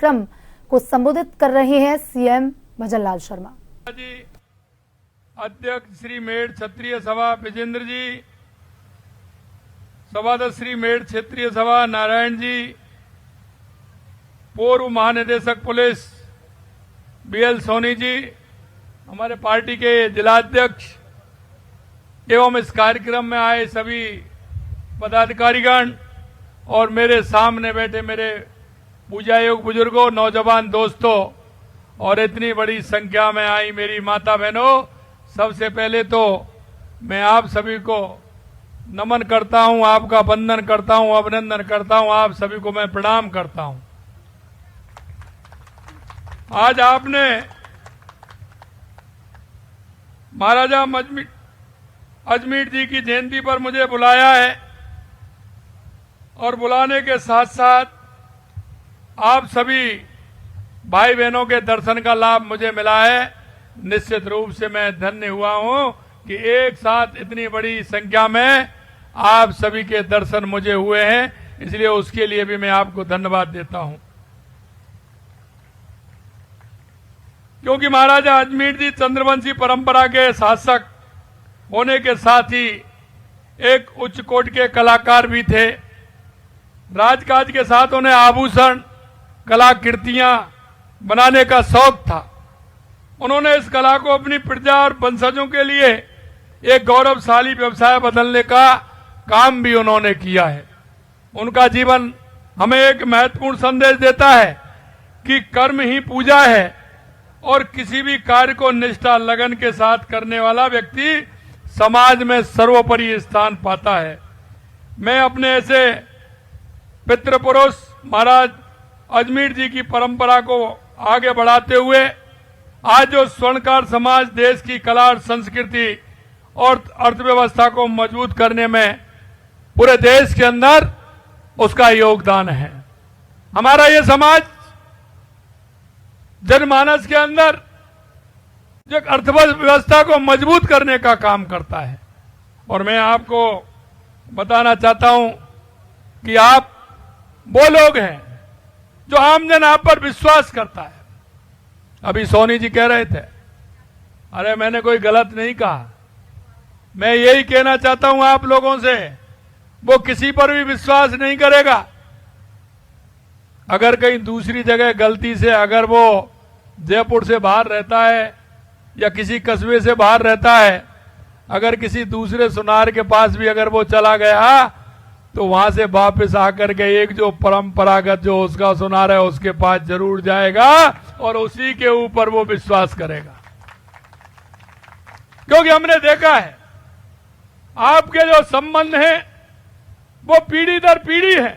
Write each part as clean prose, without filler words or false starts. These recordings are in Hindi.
कार्यक्रम को संबोधित कर रहे हैं सीएम भजन लाल शर्मा जी। अध्यक्ष श्री मेड़ क्षत्रिय सभा विजेंद्र जी, सभाध्यक्ष श्री मेड़ क्षेत्रीय सभा नारायण जी, पूर्व महानिदेशक पुलिस बीएल सोनी जी, हमारे पार्टी के जिलाध्यक्ष एवं इस कार्यक्रम में आए सभी पदाधिकारीगण और मेरे सामने बैठे मेरे पूजा योग बुजुर्गों, नौजवान दोस्तों और इतनी बड़ी संख्या में आई मेरी माता बहनों, सबसे पहले तो मैं आप सभी को नमन करता हूं, आपका वंदन करता हूं, अभिनंदन करता हूं, आप सभी को मैं प्रणाम करता हूं। आज आपने महाराजा अजमेर जी की जयंती पर मुझे बुलाया है और बुलाने के साथ साथ आप सभी भाई बहनों के दर्शन का लाभ मुझे मिला है। निश्चित रूप से मैं धन्य हुआ हूं कि एक साथ इतनी बड़ी संख्या में आप सभी के दर्शन मुझे हुए हैं, इसलिए उसके लिए भी मैं आपको धन्यवाद देता हूं। क्योंकि महाराजा अजमेर जी चंद्रवंशी परंपरा के शासक होने के साथ ही एक उच्च कोट के कलाकार भी थे। राजकाज के साथ उन्हें आभूषण कलाकृतियां बनाने का शौक था। उन्होंने इस कला को अपनी प्रजा और वंशजों के लिए एक गौरवशाली व्यवसाय बदलने का काम भी उन्होंने किया है। उनका जीवन हमें एक महत्वपूर्ण संदेश देता है कि कर्म ही पूजा है और किसी भी कार्य को निष्ठा लगन के साथ करने वाला व्यक्ति समाज में सर्वोपरि स्थान पाता है। मैं अपने ऐसे पितृपुरुष महाराज अजमेर जी की परंपरा को आगे बढ़ाते हुए आज जो स्वर्णकार समाज देश की कला और संस्कृति और अर्थव्यवस्था को मजबूत करने में पूरे देश के अंदर उसका योगदान है। हमारा ये समाज जनमानस के अंदर जो अर्थव्यवस्था को मजबूत करने का काम करता है। और मैं आपको बताना चाहता हूं कि आप वो लोग हैं जो आमजन आप पर विश्वास करता है। अभी सोनी जी कह रहे थे, अरे मैंने कोई गलत नहीं कहा। मैं यही कहना चाहता हूं आप लोगों से, वो किसी पर भी विश्वास नहीं करेगा। अगर कहीं दूसरी जगह गलती से अगर वो जयपुर से बाहर रहता है या किसी कस्बे से बाहर रहता है, अगर किसी दूसरे सुनार के पास भी अगर वो चला गया तो वहां से वापस आकर के एक जो परंपरागत जो उसका सुनार है उसके पास जरूर जाएगा और उसी के ऊपर वो विश्वास करेगा। क्योंकि हमने देखा है आपके जो संबंध हैं वो पीढ़ी दर पीढ़ी है।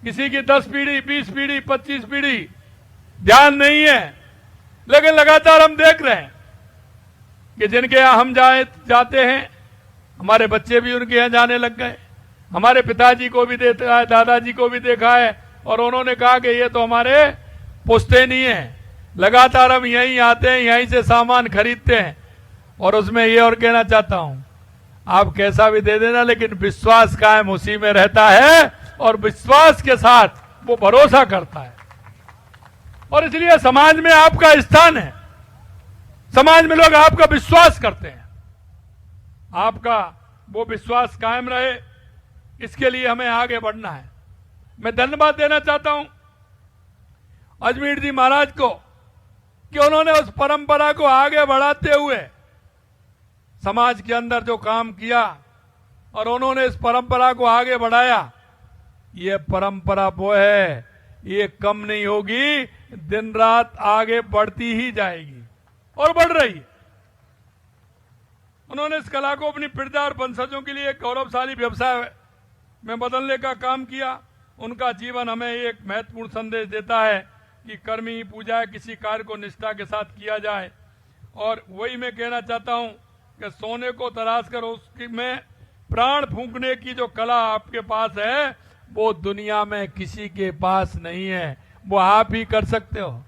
किसी की 10 पीढ़ी, 20 पीढ़ी, 25 पीढ़ी ध्यान नहीं है, लेकिन लगातार हम देख रहे हैं कि जिनके यहां हम जाते हैं हमारे बच्चे भी उनके यहां जाने लग गए। हमारे पिताजी को भी देखा है, दादाजी को भी देखा है और उन्होंने कहा कि ये तो हमारे पुश्तैनी है। लगातार हम यहीं आते हैं, यहीं से सामान खरीदते हैं। और उसमें ये और कहना चाहता हूं, आप कैसा भी दे देना लेकिन विश्वास कायम उसी में रहता है और विश्वास के साथ वो भरोसा करता है। और इसलिए समाज में आपका स्थान है, समाज में लोग आपका विश्वास करते हैं। आपका वो विश्वास कायम रहे, इसके लिए हमें आगे बढ़ना है। मैं धन्यवाद देना चाहता हूं अजमेर जी महाराज को कि उन्होंने उस परंपरा को आगे बढ़ाते हुए समाज के अंदर जो काम किया और उन्होंने इस परंपरा को आगे बढ़ाया। ये परंपरा वो है, ये कम नहीं होगी, दिन रात आगे बढ़ती ही जाएगी और बढ़ रही है। उन्होंने इस कला को अपनी प्रजा और वंशजों के लिए एक गौरवशाली व्यवसाय में बदलने का काम किया। उनका जीवन हमें एक महत्वपूर्ण संदेश देता है कि कर्म ही पूजा है, किसी कार्य को निष्ठा के साथ किया जाए। और वही मैं कहना चाहता हूं कि सोने को तराश कर उसमें प्राण फूंकने की जो कला आपके पास है वो दुनिया में किसी के पास नहीं है, वो आप ही कर सकते हो।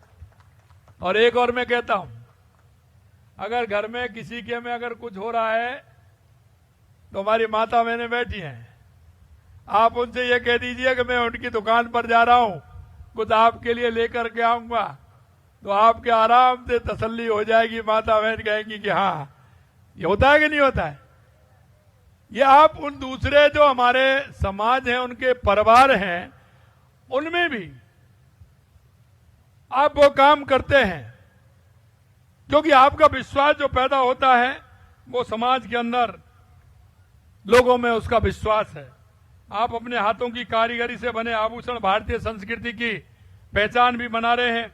और एक और मैं कहता हूं, अगर घर में किसी के में अगर कुछ हो रहा है तो हमारी माता बहनें बैठी हैं, आप उनसे ये कह दीजिए कि मैं उनकी दुकान पर जा रहा हूं, कुछ आपके लिए लेकर के आऊंगा तो आपके आराम से तसल्ली हो जाएगी। माता बहन कहेंगी कि हाँ, ये होता है कि नहीं होता है। ये आप उन दूसरे जो हमारे समाज हैं, उनके परिवार हैं, उनमें भी आप वो काम करते हैं, क्योंकि आपका विश्वास जो पैदा होता है वो समाज के अंदर लोगों में उसका विश्वास है। आप अपने हाथों की कारीगरी से बने आभूषण भारतीय संस्कृति की पहचान भी बना रहे हैं,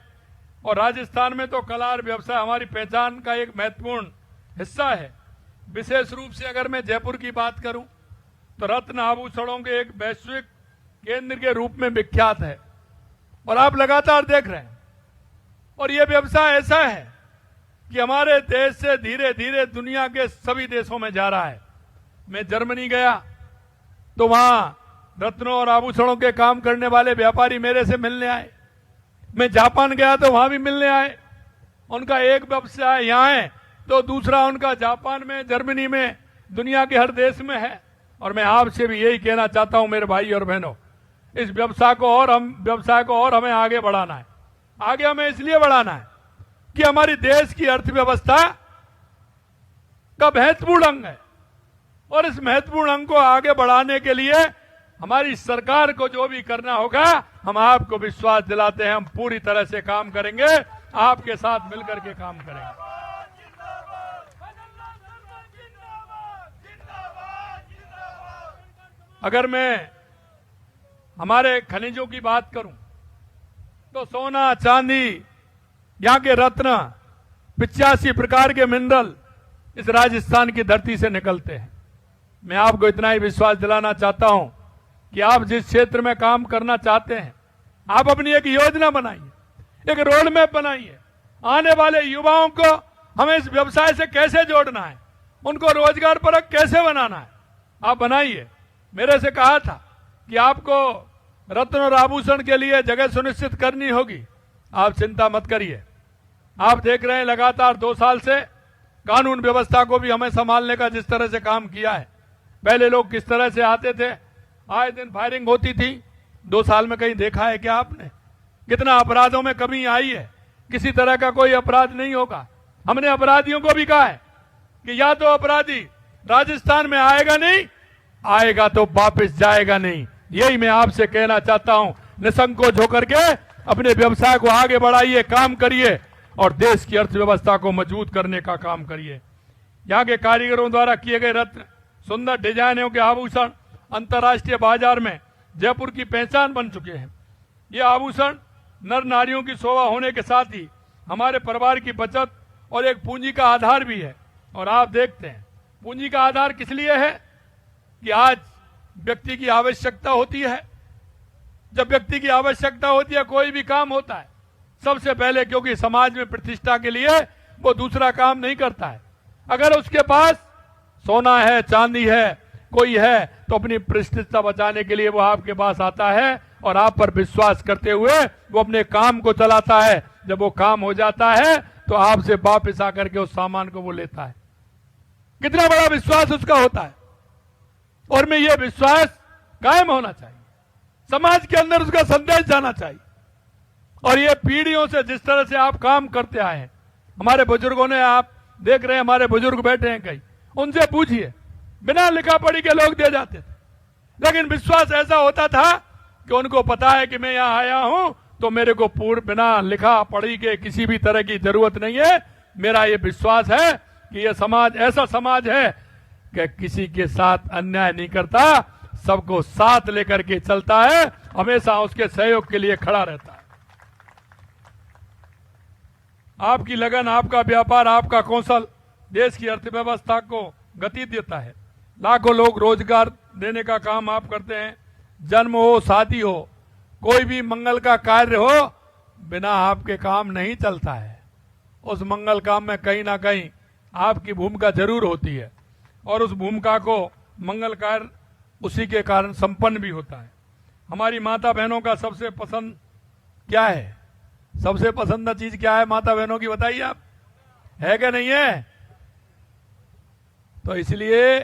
और राजस्थान में तो कला और व्यवसाय हमारी पहचान का एक महत्वपूर्ण हिस्सा है। विशेष रूप से अगर मैं जयपुर की बात करूं तो रत्न आभूषणों के एक वैश्विक केंद्र के रूप में विख्यात है, और आप लगातार देख रहे हैं। और यह व्यवसाय ऐसा है कि हमारे देश से धीरे धीरे दुनिया के सभी देशों में जा रहा है। मैं जर्मनी गया तो वहां रत्नों और आभूषणों के काम करने वाले व्यापारी मेरे से मिलने आए। मैं जापान गया तो वहां भी मिलने आए। उनका एक व्यवसाय यहाँ है तो दूसरा उनका जापान में, जर्मनी में, दुनिया के हर देश में है। और मैं आपसे भी यही कहना चाहता हूं मेरे भाई और बहनों, इस व्यवसाय को और हमें आगे बढ़ाना है। आगे हमें इसलिए बढ़ाना है कि हमारी देश की अर्थव्यवस्था का महत्वपूर्ण अंग है, और इस महत्वपूर्ण अंग को आगे बढ़ाने के लिए हमारी सरकार को जो भी करना होगा, हम आपको विश्वास दिलाते हैं, हम पूरी तरह से काम करेंगे, आपके साथ मिलकर के काम करेंगे। अगर मैं हमारे खनिजों की बात करूं तो सोना, चांदी, यहां के रत्न, 85 प्रकार के मिनरल इस राजस्थान की धरती से निकलते हैं। मैं आपको इतना ही विश्वास दिलाना चाहता हूं कि आप जिस क्षेत्र में काम करना चाहते हैं, आप अपनी एक योजना बनाइए, एक रोड मैप बनाइए। आने वाले युवाओं को हमें इस व्यवसाय से कैसे जोड़ना है, उनको रोजगार परक कैसे बनाना है, आप बनाइए। मेरे से कहा था कि आपको रत्न और आभूषण के लिए जगह सुनिश्चित करनी होगी। आप चिंता मत करिए। आप देख रहे हैं लगातार 2 साल से कानून व्यवस्था को भी हमें संभालने का जिस तरह से काम किया है। पहले लोग किस तरह से आते थे, आए दिन फायरिंग होती थी। 2 साल में कहीं देखा है क्या आपने? कितना अपराधों में कमी आई है। किसी तरह का कोई अपराध नहीं होगा। हमने अपराधियों को भी कहा है कि या तो अपराधी राजस्थान में आएगा नहीं, आएगा तो वापस जाएगा नहीं। यही मैं आपसे कहना चाहता हूं। निसंकोच होकर के अपने व्यवसाय को आगे बढ़ाइए, काम करिए और देश की अर्थव्यवस्था को मजबूत करने का काम करिए। यहाँ के कारीगरों द्वारा किए गए रत्न, सुंदर डिजाइनों के आभूषण अंतर्राष्ट्रीय बाजार में जयपुर की पहचान बन चुके हैं। ये आभूषण नर नारियों की शोभा होने के साथ ही हमारे परिवार की बचत और एक पूंजी का आधार भी है। और आप देखते हैं पूंजी का आधार किस लिए है कि आज व्यक्ति की आवश्यकता होती है। जब व्यक्ति की आवश्यकता होती है, कोई भी काम होता है सबसे पहले, क्योंकि समाज में प्रतिष्ठा के लिए वो दूसरा काम नहीं करता है। अगर उसके पास सोना है, चांदी है, कोई है, तो अपनी प्रतिष्ठा बचाने के लिए वो आपके पास आता है और आप पर विश्वास करते हुए वो अपने काम को चलाता है। जब वो काम हो जाता है तो आपसे वापस आकर के उस सामान को वो लेता है। कितना बड़ा विश्वास उसका होता है। और में ये विश्वास कायम होना चाहिए, समाज के अंदर उसका संदेश जाना चाहिए। और ये पीढ़ियों से जिस तरह से आप काम करते आए हैं, हमारे बुजुर्गों ने, आप देख रहे हैं हमारे बुजुर्ग बैठे हैं कई, उनसे पूछिए, बिना लिखा पढ़ी के लोग दे जाते थे, लेकिन विश्वास ऐसा होता था कि उनको पता है कि मैं यहां आया हूं तो मेरे को पूर्ण बिना लिखा पढ़ी के किसी भी तरह की जरूरत नहीं है। मेरा ये विश्वास है कि ये समाज ऐसा समाज है कि किसी के साथ अन्याय नहीं करता, सबको साथ लेकर के चलता है, हमेशा उसके सहयोग के लिए खड़ा रहता है। आपकी लगन, आपका व्यापार, आपका कौशल देश की अर्थव्यवस्था को गति देता है। लाखों लोग रोजगार देने का काम आप करते हैं। जन्म हो, शादी हो, कोई भी मंगल का कार्य हो, बिना आपके काम नहीं चलता है। उस मंगल काम में कहीं ना कहीं आपकी भूमिका जरूर होती है, और उस भूमिका को मंगल कार्य उसी के कारण संपन्न भी होता है। हमारी माता बहनों का सबसे पसंद क्या है? सबसे पसंदीदा चीज क्या है माता बहनों की, बताइए आप, है क्या नहीं है? तो इसलिए